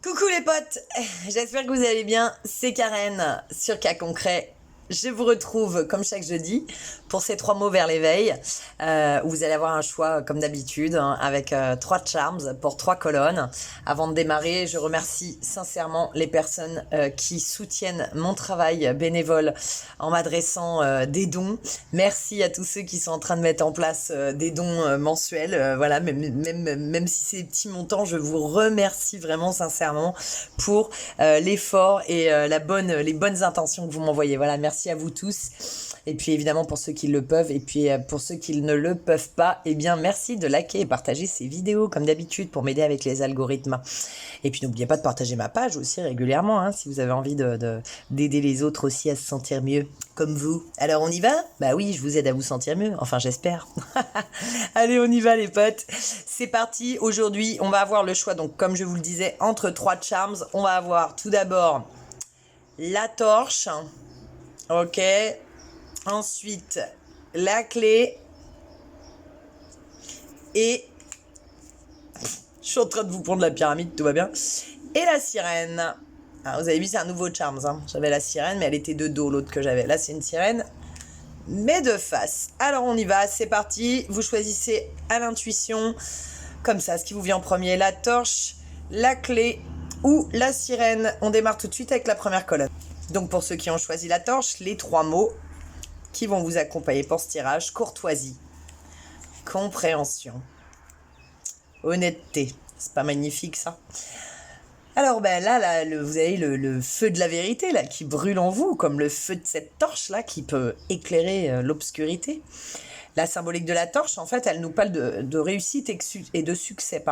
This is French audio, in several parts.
Coucou les potes, j'espère que vous allez bien, c'est Karen sur Cas Concret. Je vous retrouve comme chaque jeudi pour ces 3 mots vers l'éveil, où vous allez avoir un choix comme d'habitude avec 3 charms pour 3 colonnes. Avant de démarrer, je remercie sincèrement les personnes qui soutiennent mon travail bénévole en m'adressant des dons. Merci à tous ceux qui sont en train de mettre en place des dons mensuels. Voilà, même si c'est des petits montants, je vous remercie vraiment sincèrement pour l'effort et les bonnes intentions que vous m'envoyez. Voilà, merci à vous tous. Et puis évidemment pour ceux qui le peuvent et puis pour ceux qui ne le peuvent pas, eh bien merci de liker et partager ces vidéos comme d'habitude pour m'aider avec les algorithmes. Et puis n'oubliez pas de partager ma page aussi régulièrement si vous avez envie d'aider les autres aussi à se sentir mieux comme vous. Alors on y va ? Bah oui, je vous aide à vous sentir mieux, enfin j'espère. Allez, on y va les potes. C'est parti. Aujourd'hui, on va avoir le choix, donc comme je vous le disais, entre 3 charms. On va avoir tout d'abord la torche. Ok. Ensuite, la clé. Et je suis en train de vous prendre la pyramide, tout va bien. Et la sirène. Alors, vous avez vu, c'est un nouveau charms. J'avais la sirène, mais elle était de dos, l'autre que j'avais. Là, c'est une sirène, mais de face. Alors, on y va, c'est parti. Vous choisissez à l'intuition, comme ça, ce qui vous vient en premier. La torche, la clé ou la sirène. On démarre tout de suite avec la première colonne. Donc, pour ceux qui ont choisi la torche, les 3 mots qui vont vous accompagner pour ce tirage: courtoisie, compréhension, honnêteté. C'est pas magnifique ça? Alors là, vous avez le feu de la vérité là qui brûle en vous, comme le feu de cette torche là qui peut éclairer l'obscurité. La symbolique de la torche, en fait, elle nous parle de réussite et de succès,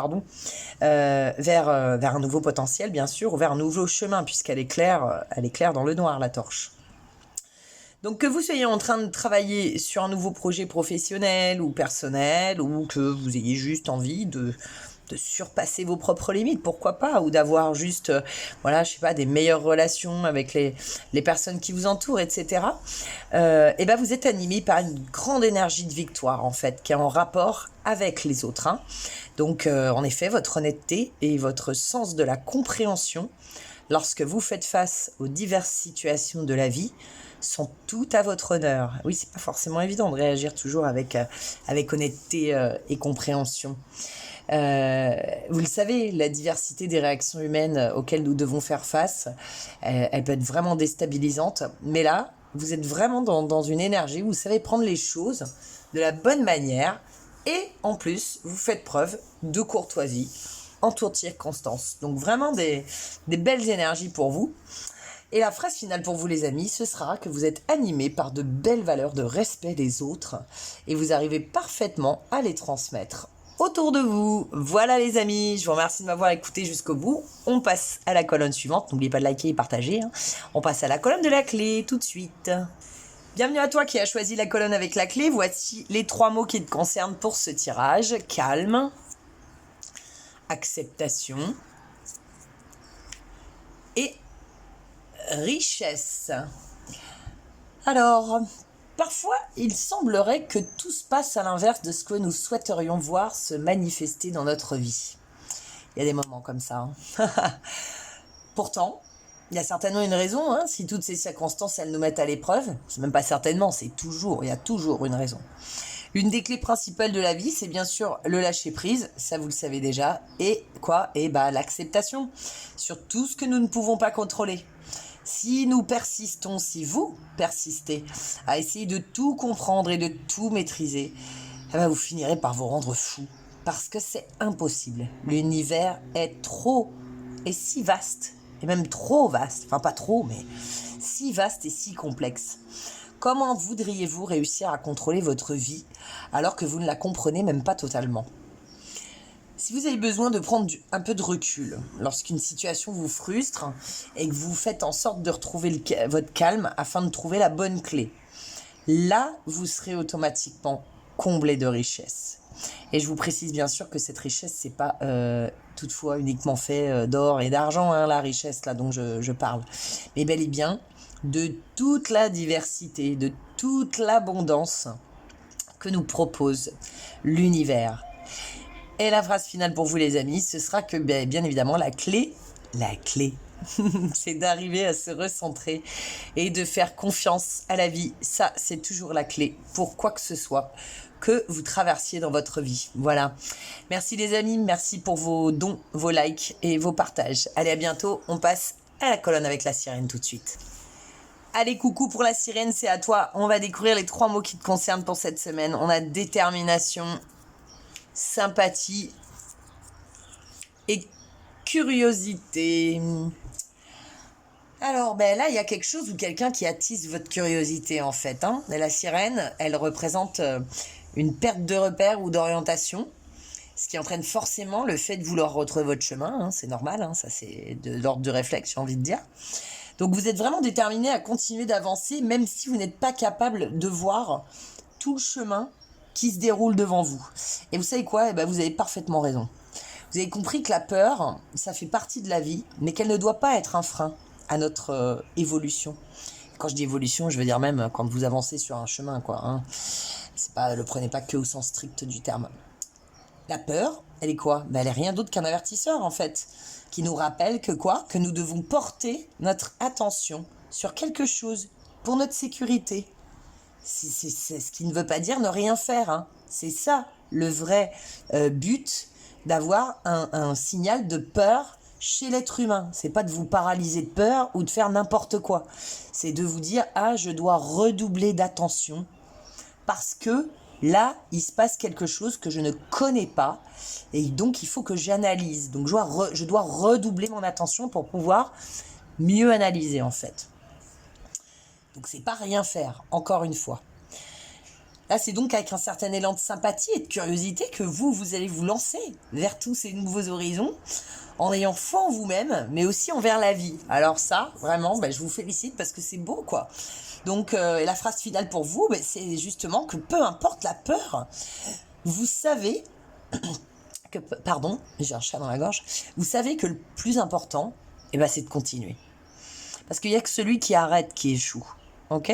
vers un nouveau potentiel, bien sûr, ou vers un nouveau chemin, puisqu'elle est claire dans le noir, la torche. Donc que vous soyez en train de travailler sur un nouveau projet professionnel ou personnel, ou que vous ayez juste envie de surpasser vos propres limites, pourquoi pas, ou d'avoir juste, je sais pas, des meilleures relations avec les personnes qui vous entourent, etc. Et ben vous êtes animé par une grande énergie de victoire, en fait, qui est en rapport avec les autres. Donc, en effet, votre honnêteté et votre sens de la compréhension, lorsque vous faites face aux diverses situations de la vie, sont tout à votre honneur. Oui, c'est pas forcément évident de réagir toujours avec honnêteté et compréhension. Vous le savez, la diversité des réactions humaines auxquelles nous devons faire face, elle peut être vraiment déstabilisante. Mais là, vous êtes vraiment dans une énergie où vous savez prendre les choses de la bonne manière. Et en plus, vous faites preuve de courtoisie en toutes circonstances. Donc vraiment des belles énergies pour vous. Et la phrase finale pour vous les amis, ce sera que vous êtes animés par de belles valeurs de respect des autres et vous arrivez parfaitement à les transmettre autour de vous. Voilà les amis, je vous remercie de m'avoir écouté jusqu'au bout. On passe à la colonne suivante, n'oubliez pas de liker et partager. On passe à la colonne de la clé tout de suite. Bienvenue à toi qui as choisi la colonne avec la clé. Voici les 3 mots qui te concernent pour ce tirage. Calme, acceptation et richesse. Alors, parfois, il semblerait que tout se passe à l'inverse de ce que nous souhaiterions voir se manifester dans notre vie. Il y a des moments comme ça. Pourtant, il y a certainement une raison, si toutes ces circonstances, elles nous mettent à l'épreuve. C'est même pas certainement, il y a toujours une raison. L'une des clés principales de la vie, c'est bien sûr le lâcher-prise, ça vous le savez déjà. Et quoi ? Et l'acceptation sur tout ce que nous ne pouvons pas contrôler. Si vous persistez à essayer de tout comprendre et de tout maîtriser, vous finirez par vous rendre fou. Parce que c'est impossible. L'univers est si vaste, et même trop vaste, enfin pas trop, mais si vaste et si complexe. Comment voudriez-vous réussir à contrôler votre vie alors que vous ne la comprenez même pas totalement ? Si vous avez besoin de prendre un peu de recul lorsqu'une situation vous frustre et que vous faites en sorte de retrouver votre calme afin de trouver la bonne clé, là, vous serez automatiquement comblé de richesse. Et je vous précise bien sûr que cette richesse, c'est pas toutefois uniquement fait d'or et d'argent, la richesse là dont je parle, mais bel et bien de toute la diversité, de toute l'abondance que nous propose l'univers. Et la phrase finale pour vous les amis, ce sera que bien évidemment la clé la clé. C'est d'arriver à se recentrer et de faire confiance à la vie. Ça, c'est toujours la clé pour quoi que ce soit que vous traversiez dans votre vie. Voilà. Merci les amis, merci pour vos dons, vos likes et vos partages. Allez, à bientôt. On passe à la colonne avec la sirène tout de suite. Allez, coucou pour la sirène, c'est à toi. On va découvrir les 3 mots qui te concernent pour cette semaine. On a détermination, sympathie et curiosité. Alors, là, il y a quelque chose ou quelqu'un qui attise votre curiosité, en fait. Et la sirène, elle représente une perte de repère ou d'orientation, ce qui entraîne forcément le fait de vouloir retrouver votre chemin. C'est normal, ça c'est de l'ordre du réflexe, j'ai envie de dire. Donc, vous êtes vraiment déterminé à continuer d'avancer, même si vous n'êtes pas capable de voir tout le chemin qui se déroule devant vous. Et vous savez quoi ? Vous avez parfaitement raison. Vous avez compris que la peur, ça fait partie de la vie, mais qu'elle ne doit pas être un frein à notre évolution. Quand je dis évolution, je veux dire même quand vous avancez sur un chemin, quoi. C'est pas, le prenez pas que au sens strict du terme. La peur, elle est quoi ? Elle est rien d'autre qu'un avertisseur, en fait, qui nous rappelle que quoi ? Que nous devons porter notre attention sur quelque chose pour notre sécurité. C'est ce qui ne veut pas dire ne rien faire. C'est ça le vrai but d'avoir un signal de peur chez l'être humain. C'est pas de vous paralyser de peur ou de faire n'importe quoi. C'est de vous dire, je dois redoubler d'attention parce que là, il se passe quelque chose que je ne connais pas et donc il faut que j'analyse. Donc je dois redoubler mon attention pour pouvoir mieux analyser, en fait. Donc c'est pas rien faire, encore une fois. Là, c'est donc avec un certain élan de sympathie et de curiosité que vous allez vous lancer vers tous ces nouveaux horizons en ayant foi en vous-même, mais aussi envers la vie. Alors ça, vraiment, je vous félicite parce que c'est beau, quoi. Donc, la phrase finale pour vous, c'est justement que peu importe la peur, vous savez que... Pardon, j'ai un chat dans la gorge. Vous savez que le plus important, c'est de continuer. Parce qu'il n'y a que celui qui arrête qui échoue. Ok ?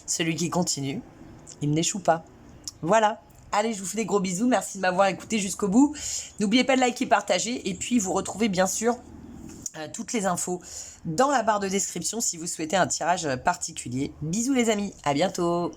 Celui qui continue, il n'échoue pas. Voilà. Allez, je vous fais des gros bisous. Merci de m'avoir écouté jusqu'au bout. N'oubliez pas de liker et partager. Et puis, vous retrouvez bien sûr toutes les infos dans la barre de description si vous souhaitez un tirage particulier. Bisous les amis. À bientôt.